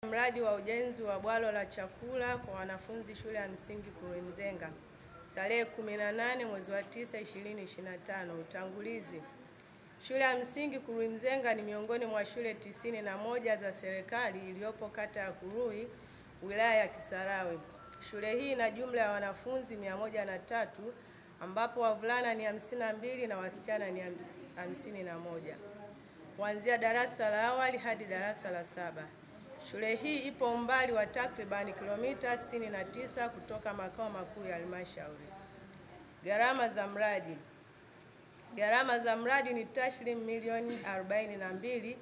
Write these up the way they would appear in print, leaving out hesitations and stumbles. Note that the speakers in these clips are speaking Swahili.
Mradi wa ujenzi wa bwalo la chakula kwa wanafunzi shule ya msingi Kurwimzenga tarehe 18 mwezi wa 9 2025. Utangulizi. Shule ya msingi Kurwimzenga ni miongoni mwa shule 91 za serikali iliyopo kata ya Kurui, wilaya ya Kisarawe. Shule hii ina jumla ya wanafunzi 103 ambapo wavulana ni 52 na wasichana ni 51. Kuanzia darasa la awali hadi darasa la 7. Shule hii ipo umbali wa takribani kilomita 69 kutoka makao makuu ya halmashauri. Gharama za mradi. Gharama za mradi ni taslimu milioni 42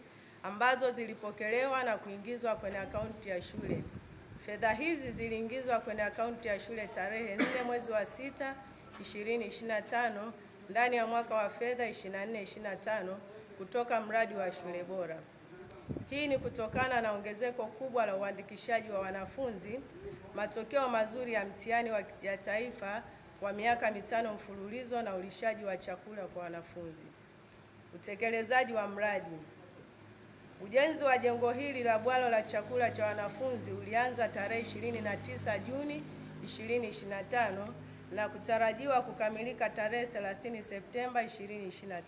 ambazo zilipokelewa na kuingizwa kwenye akaunti ya shule. Fedha hizi ziliingizwa kwenye akaunti ya shule tarehe 4 mwezi wa 6 2025 ndani ya mwaka wa fedha 24/25 kutoka mradi wa shule bora. Hii ni kutokana na ongezeko kubwa la uandikishaji wa wanafunzi, matokeo mazuri ya mtihani ya taifa wa miaka 5 mfululizo na ulishaji wa chakula kwa wanafunzi. Utekelezaji wa mradi. Ujenzi wa jengo hili la bwalo la chakula cha wanafunzi ulianza tarehe 29 Juni 2025 na kutarajiwa kukamilika tarehe 30 Septemba 2025.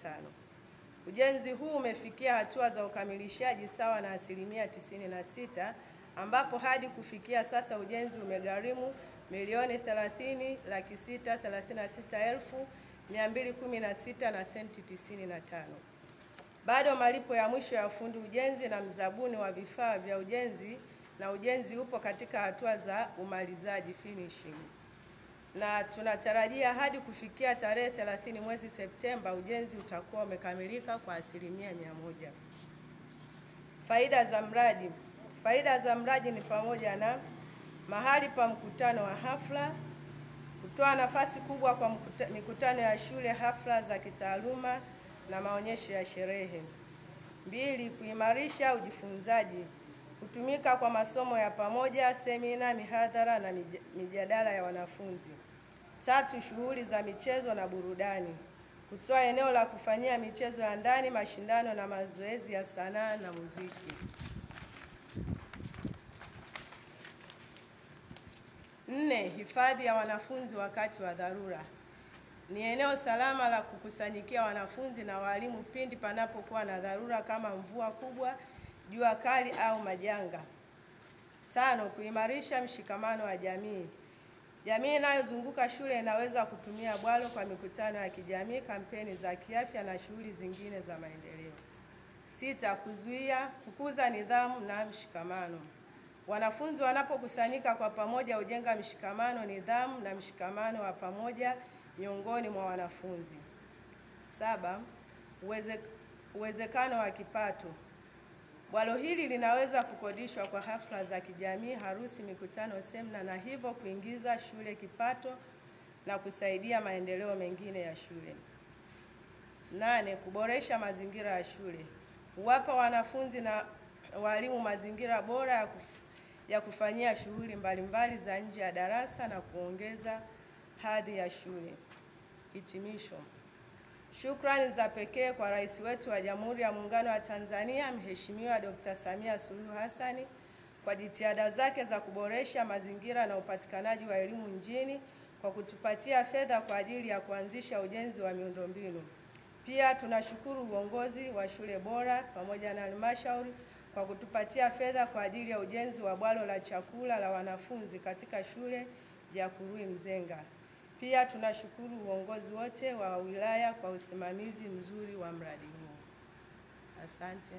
Ujenzi huu umefikia hatua za ukamilishaji sawa na 96%, ambapo hadi kufikia sasa ujenzi umegharimu milioni 30,636,216 na senti 95. Bado malipo ya mwisho ya fundi ujenzi na mzabuni wa vifaa vya ujenzi na ujenzi upo katika hatua za umalizaji finishing. Na tunatarajia hadi kufikia tarehe 30 mwezi Septemba ujenzi utakuwa umekamilika kwa 100%. Faida za mradi. Faida za mradi ni pamoja na mahali pa mkutano wa hafla, kutoa nafasi kubwa kwa mikutano ya shule, hafla za kitaaluma na maonyesho ya sherehe. 2. Kuimarisha ujifunzaji, kutumika kwa masomo ya pamoja, semina, mihadhara na mijadala ya wanafunzi. 3. Shughuli za michezo na burudani, kutoa eneo la kufanyia michezo ya ndani, mashindano na mazoezi ya sanaa na muziki. 4. Hifadhi ya wanafunzi wakati wa dharura, ni eneo salama la kukusanyikia wanafunzi na walimu pindi panapokuwa na dharura kama mvua kubwa, jua kali au majanga. 5. Kuimarisha mshikamano wa jamii. Jamii inayozunguka shule inaweza kutumia bwalo kwa mikutano ya kijamii, kampeni za kiafya na shughuli zingine za maendeleo. 6. Kukuza nidhamu na mshikamano. Wanafunzi wanapokusanyika kwa pamoja hujenga mshikamano, nidhamu na mshikamano wa pamoja miongoni mwa wanafunzi. 7. Uwezekano wa kipato. Bwalo hili linaweza kukodishwa kwa hafla za kijamii, harusi, mikutano, semina na hivyo kuingiza shule kipato na kusaidia maendeleo mengine ya shule. 8. Kuboresha mazingira ya shule. Huwapa wanafunzi na walimu mazingira bora ya kufanyia shughuli mbalimbali za nje ya darasa na kuongeza hadhi ya shule. Hitimisho. Shukrani za pekee kwa Rais wetu wa Jamhuri ya Muungano wa Tanzania, Mheshimiwa Dr. Samia Suluhu Hassan kwa jitihada zake za kuboresha mazingira na upatikanaji wa elimu nchini kwa kutupatia fedha kwa ajili ya kuanzisha ujenzi wa miundombinu. Pia tunashukuru uongozi wa shule bora pamoja na halmashauri kwa kutupatia fedha kwa ajili ya ujenzi wa bwalo la chakula la wanafunzi katika shule ya Kurwimzenga. Pia tunashukuru uongozi wote wa wilaya kwa usimamizi mzuri wa mradi huu. Asante.